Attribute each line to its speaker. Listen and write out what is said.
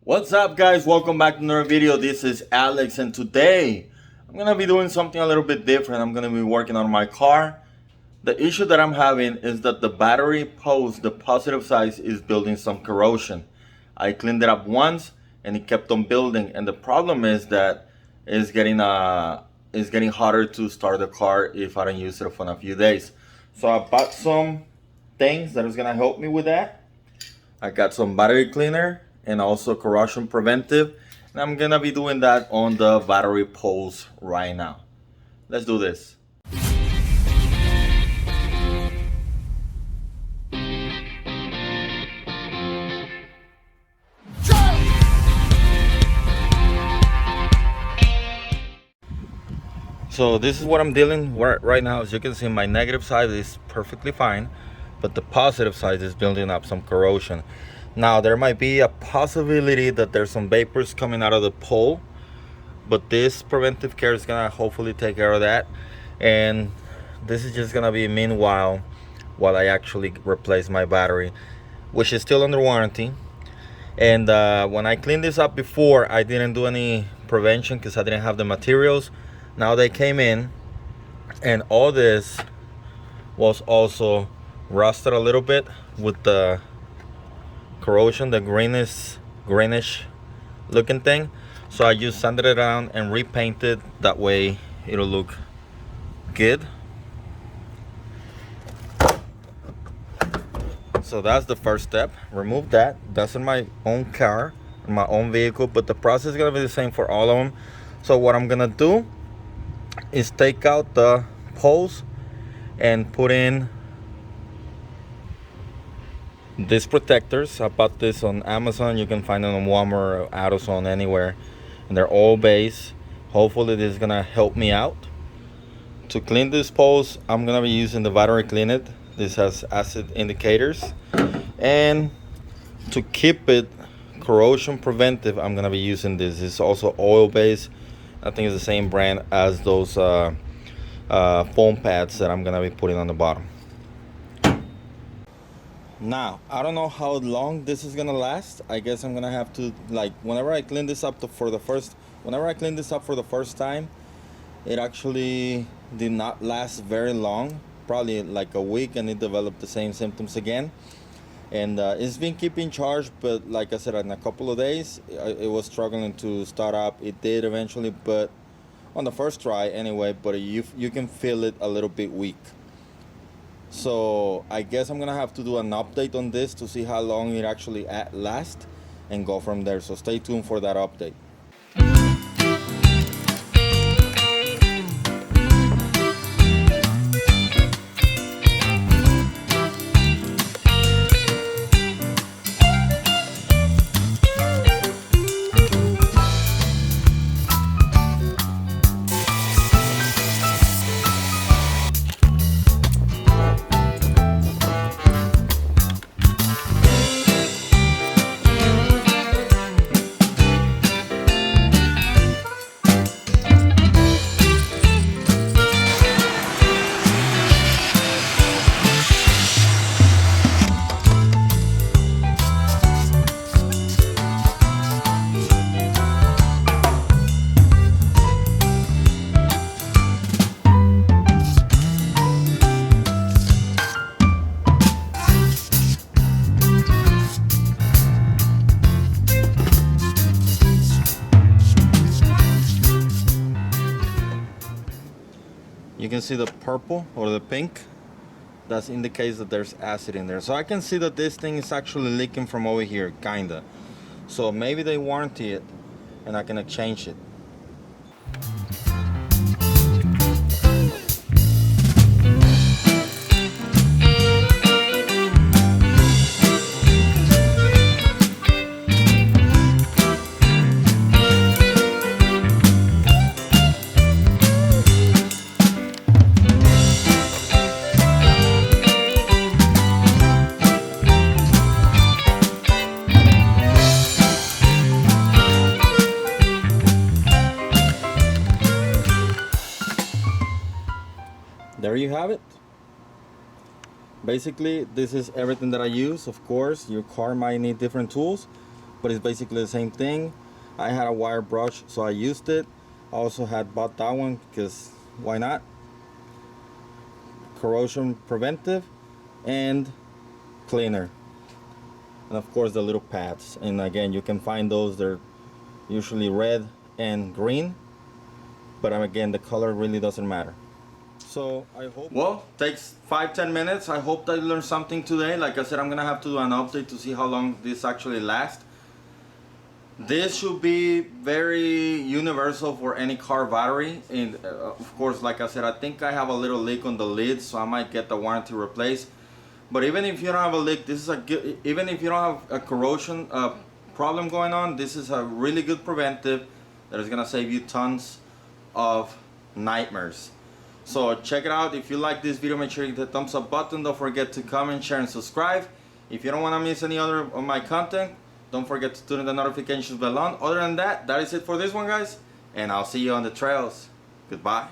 Speaker 1: What's up, guys? Welcome back to another video. This is Alex, and today I'm gonna be doing something a little bit different. I'm gonna be working on my car. The issue that I'm having is that the battery post, the positive side, is building some corrosion. I cleaned it up once and it kept on building, and the problem is that it's getting harder to start the car if I don't use it for a few days. So I bought some things that is gonna help me with that. I got some battery cleaner and also corrosion preventive, and I'm gonna be doing that on the battery poles right now. Let's do this. So this is what I'm dealing with right now. As you can see, my negative side is perfectly fine, but the positive side is building up some corrosion. Now there might be a possibility that there's some vapors coming out of the pole, but this preventive care is gonna hopefully take care of that. And this is just gonna be meanwhile while I actually replace my battery, which is still under warranty. And when I cleaned this up before, I didn't do any prevention because I didn't have the materials. Now they came in, and all this was also rusted a little bit with the corrosion, the greenish looking thing. So I just sanded it down and repainted. That way it'll look good. So that's the first step. Remove that. That's in my own car, in my own vehicle, but the process is gonna be the same for all of them. So what I'm gonna do is take out the poles and put in these protectors. I bought this on Amazon. You can find them on Walmart or AutoZone, anywhere, and they're all base. Hopefully this is gonna help me out. To clean these poles, I'm gonna be using the battery clean it. This has acid indicators, and to keep it corrosion preventive, I'm gonna be using this. It's also oil based. I think it's the same brand as those foam pads that I'm gonna be putting on the bottom. Now, I don't know how long this is gonna last. I guess I'm gonna have to, like, whenever I clean this up for the first time, it actually did not last very long, probably like a week, and it developed the same symptoms again. And it's been keeping charged, but like I said, in a couple of days it was struggling to start up. It did eventually, but on the first try anyway, but you can feel it a little bit weak. So I guess I'm gonna have to do an update on this to see how long it actually lasts and go from there. So stay tuned for that update. You can see the purple or the pink. That indicates that there's acid in there. So I can see that this thing is actually leaking from over here, kinda. So maybe they warranty it and I can exchange it. There you have it. Basically, this is everything that I use. Of course, your car might need different tools, but it's basically the same thing. I had a wire brush, so I used it. I also had bought that one because why not? Corrosion preventive and cleaner, and of course the little pads. And again, you can find those, they're usually red and green, but again, the color really doesn't matter. So I hope, well, takes 5-10 minutes. I hope that you learned something today. Like I said, I'm gonna have to do an update to see how long this actually lasts. This should be very universal for any car battery, and of course, like I said, I think I have a little leak on the lid, so I might get the warranty replaced. But even if you don't have a leak, this is a good, even if you don't have a corrosion problem going on, this is a really good preventive that is gonna save you tons of nightmares. So check it out. If you like this video, make sure you hit the thumbs up button. Don't forget to comment, share, and subscribe. If you don't want to miss any other of my content, don't forget to turn on the notifications bell on. Other than that, that is it for this one, guys, and I'll see you on the trails. Goodbye.